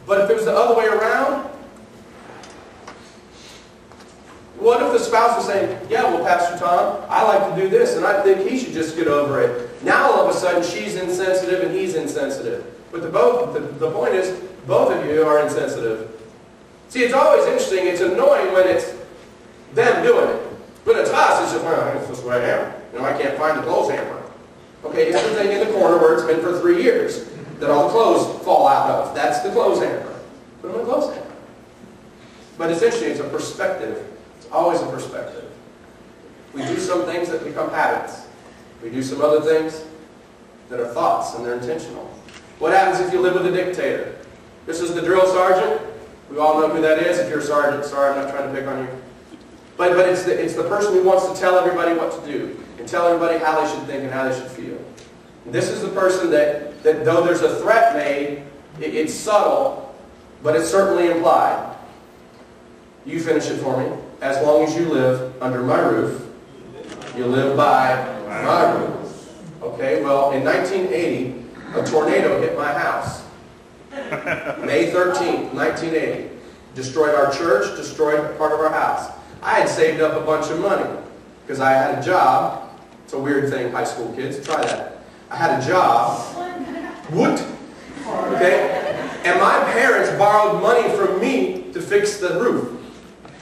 But if it was the other way around, what if the spouse was saying, yeah, well, Pastor Tom, I like to do this, and I think he should just get over it. Now, all of a sudden, she's insensitive and he's insensitive. But the point is, both of you are insensitive. See, it's always interesting. It's annoying when it's them doing it. But it's us. It's just, well, it's just the way I am. You know, I can't find the clothes hammer. Okay, it's the thing in the corner where it's been for 3 years that all the clothes fall out of. That's the clothes hammer. Put on the clothes hammer. But it's interesting. It's a perspective. It's always a perspective. We do some things that become habits. We do some other things that are thoughts, and they're intentional. What happens if you live with a dictator? This is the drill sergeant. We all know who that is. If you're a sergeant, sorry, I'm not trying to pick on you. But it's the person who wants to tell everybody what to do and tell everybody how they should think and how they should feel. And this is the person that though there's a threat made, it's subtle, but it's certainly implied. You finish it for me. As long as you live under my roof, you live by my rules. Okay, well, in 1980, a tornado hit my house. May 13th, 1980. Destroyed our church, destroyed part of our house. I had saved up a bunch of money because I had a job. It's a weird thing, high school kids. Try that. I had a job. What? Okay? And my parents borrowed money from me to fix the roof.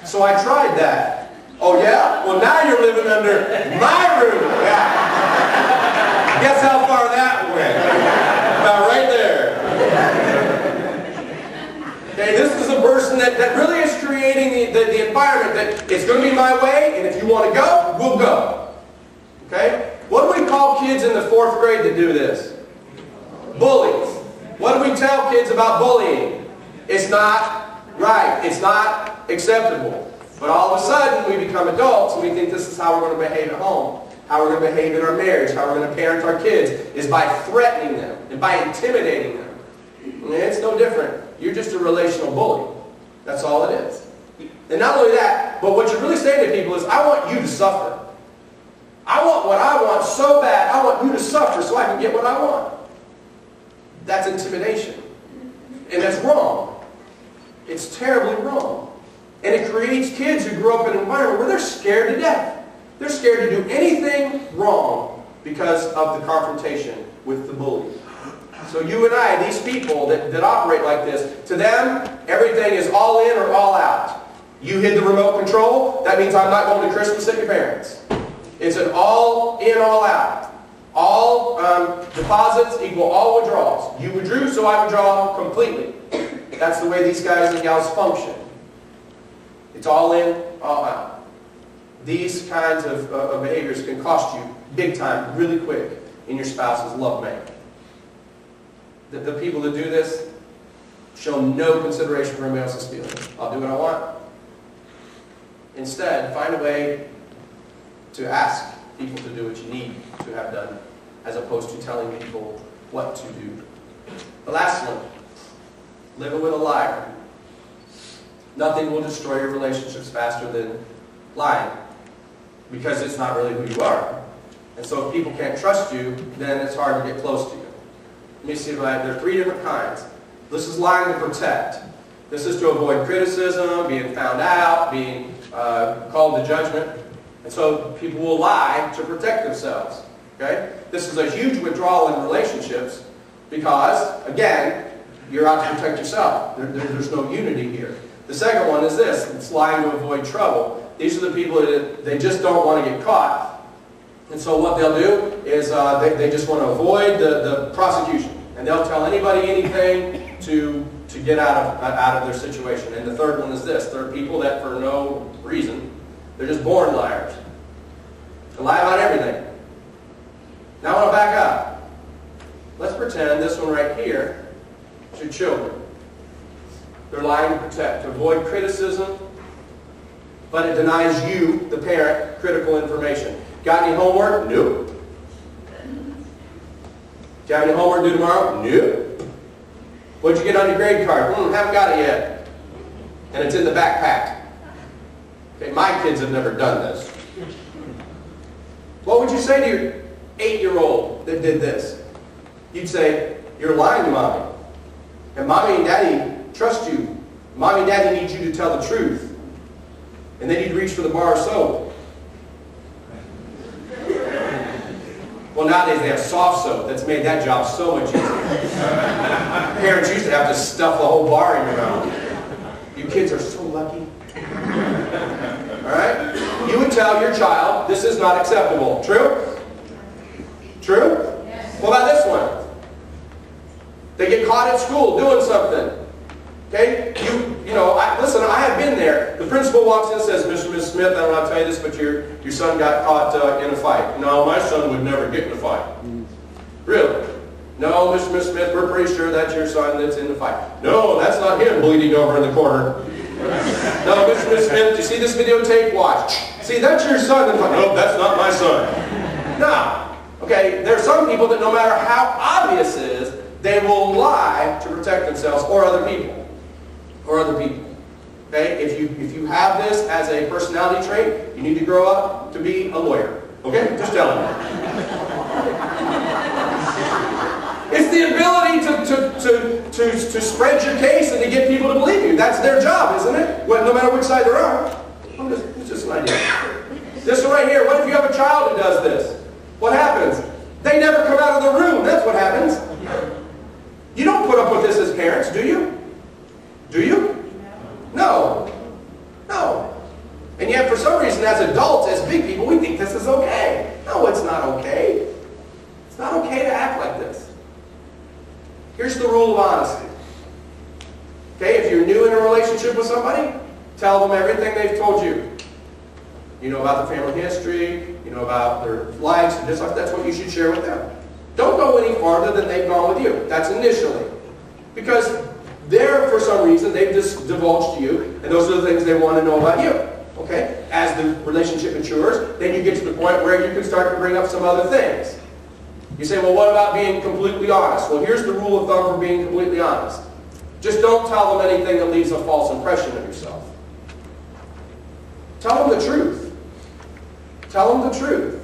So I tried that. Oh yeah? Well, now you're living under my roof. Yeah. Guess how far that went? About right there. Okay, this is a person that really is creating the environment that it's going to be my way, and if you want to go, we'll go. Okay? What do we call kids in the 4th grade that do this? Bullies. What do we tell kids about bullying? It's not right. It's not acceptable. But all of a sudden, we become adults, and we think this is how we're going to behave at home. How we're going to behave in our marriage, how we're going to parent our kids, is by threatening them and by intimidating them. And it's no different. You're just a relational bully. That's all it is. And not only that, but what you're really saying to people is, I want you to suffer. I want what I want so bad, I want you to suffer so I can get what I want. That's intimidation. And that's wrong. It's terribly wrong. And it creates kids who grow up in an environment where they're scared to death. They're scared to do anything wrong because of the confrontation with the bully. So you and I, these people that operate like this, to them, everything is all in or all out. You hid the remote control, that means I'm not going to Christmas at your parents'. It's an all in, all out. All deposits equal all withdrawals. You withdrew, so I withdraw completely. That's the way these guys and gals function. It's all in, all out. These kinds of behaviors can cost you big time, really quick, in your spouse's love bank. The people that do this show no consideration for anybody else's feelings. I'll do what I want. Instead, find a way to ask people to do what you need to have done, as opposed to telling people what to do. The last one, living with a liar. Nothing will destroy your relationships faster than lying, because it's not really who you are. And so if people can't trust you, then it's hard to get close to you. Let me see if there are 3 different kinds. This is lying to protect. This is to avoid criticism, being found out, being called to judgment. And so people will lie to protect themselves. Okay? This is a huge withdrawal in relationships because, again, you're out to protect yourself. There's no unity here. The second one is this. It's lying to avoid trouble. These are the people that they just don't want to get caught. And so what they'll do is they just want to avoid the prosecution. And they'll tell anybody anything to get out of their situation. And the third one is this. There are people that for no reason, they're just born liars. They lie about everything. Now I want to back up. Let's pretend this one right here is your children. They're lying to protect, to avoid criticism, but it denies you, the parent, critical information. Got any homework? Nope. Do you have any homework due tomorrow? Nope. What'd you get on your grade card? Haven't got it yet. And it's in the backpack. Okay, my kids have never done this. What would you say to your 8-year-old that did this? You'd say, you're lying to Mommy. And Mommy and Daddy trust you. Mommy and daddy need you to tell the truth. And they need to reach for the bar of soap. Well, nowadays they have soft soap. That's made that job so much easier. Parents used to have to stuff the whole bar in your mouth. You kids are so lucky. Alright? You would tell your child, this is not acceptable. True? True? Yes. What about this one? They get caught at school doing something. Okay? Listen, I have been there. The principal walks in and says, Mr. and Ms. Smith, I don't know how to tell you this, but your son got caught in a fight. No, my son would never get in a fight. Really? No, Mr. and Ms. Smith, we're pretty sure that's your son that's in the fight. No, that's not him bleeding over in the corner. No, Mr. and Ms. Smith, do you see this videotape? Watch. See, that's your son. No, that's not my son. No. Okay, there are some people that no matter how obvious it is, they will lie to protect themselves or other people. Or other people. Okay? If you have this as a personality trait, you need to grow up to be a lawyer. Okay? Just telling you. It's the ability to spread your case and to get people to believe you. That's their job, isn't it? Well, no matter which side they're on. It's just an idea. This one right here. What if you have a child who does this? What happens? They never come out of the room. That's what happens. You don't put up with this as parents, do you? Do you? No. No. And yet, for some reason, as adults, as big people, we think this is okay. No, it's not okay. It's not okay to act like this. Here's the rule of honesty. Okay, if you're new in a relationship with somebody, tell them everything they've told you. You know about their family history, you know about their likes and dislikes. That's what you should share with them. Don't go any farther than they've gone with you. That's initially. Because they're, for some reason, they've just divulged to you, and those are the things they want to know about you. Okay? As the relationship matures, then you get to the point where you can start to bring up some other things. You say, well, what about being completely honest? Well, here's the rule of thumb for being completely honest. Just don't tell them anything that leaves a false impression of yourself. Tell them the truth. Tell them the truth.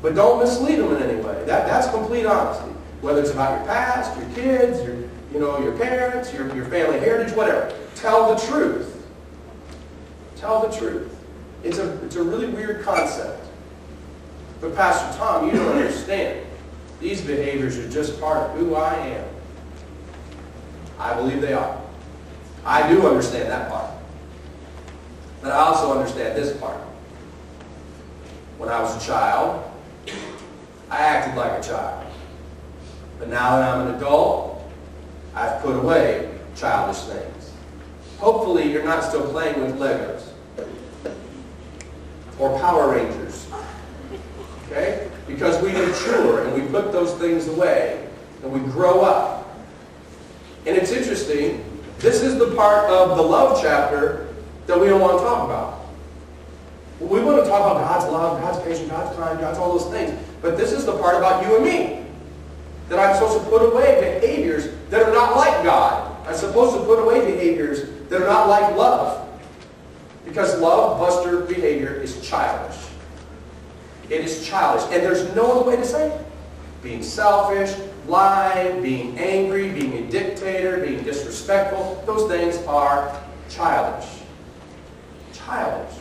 But don't mislead them in any way. That's complete honesty. Whether it's about your past, your kids, your parents, your family heritage, whatever. Tell the truth. Tell the truth. It's a really weird concept. But Pastor Tom, you don't understand. These behaviors are just part of who I am. I believe they are. I do understand that part. But I also understand this part. When I was a child, I acted like a child. But now that I'm an adult, I've put away childish things. Hopefully you're not still playing with Legos or Power Rangers. Okay? Because we mature and we put those things away and we grow up. And it's interesting, this is the part of the love chapter that we don't want to talk about. We want to talk about God's love, God's patience, God's kind, God's all those things. But this is the part about you and me. That I'm supposed to put away behaviors that are not like God. I'm supposed to put away behaviors that are not like love. Because love, buster behavior is childish. It is childish. And there's no other way to say it. Being selfish, lying, being angry, being a dictator, being disrespectful, those things are childish. Childish.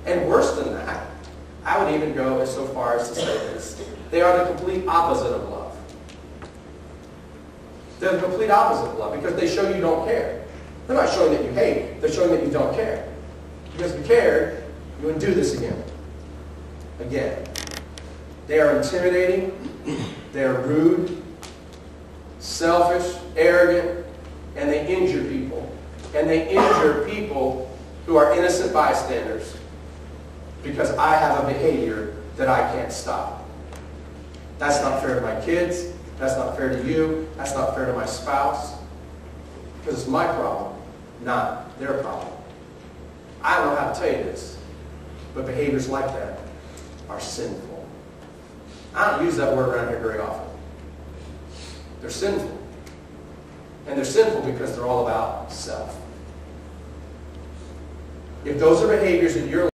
And worse than that, I would even go so far as to say this. They are the complete opposite of love. They're the complete opposite of love because they show you don't care. They're not showing that you hate. They're showing that you don't care. Because if you cared, you wouldn't do this again. Again. They are intimidating. They are rude, selfish, arrogant, and they injure people. And they injure people who are innocent bystanders because I have a behavior that I can't stop. That's not fair to my kids. That's not fair to you. That's not fair to my spouse. Because it's my problem, not their problem. I don't know how to tell you this, but behaviors like that are sinful. I don't use that word around here very often. They're sinful. And they're sinful because they're all about self. If those are behaviors in your life,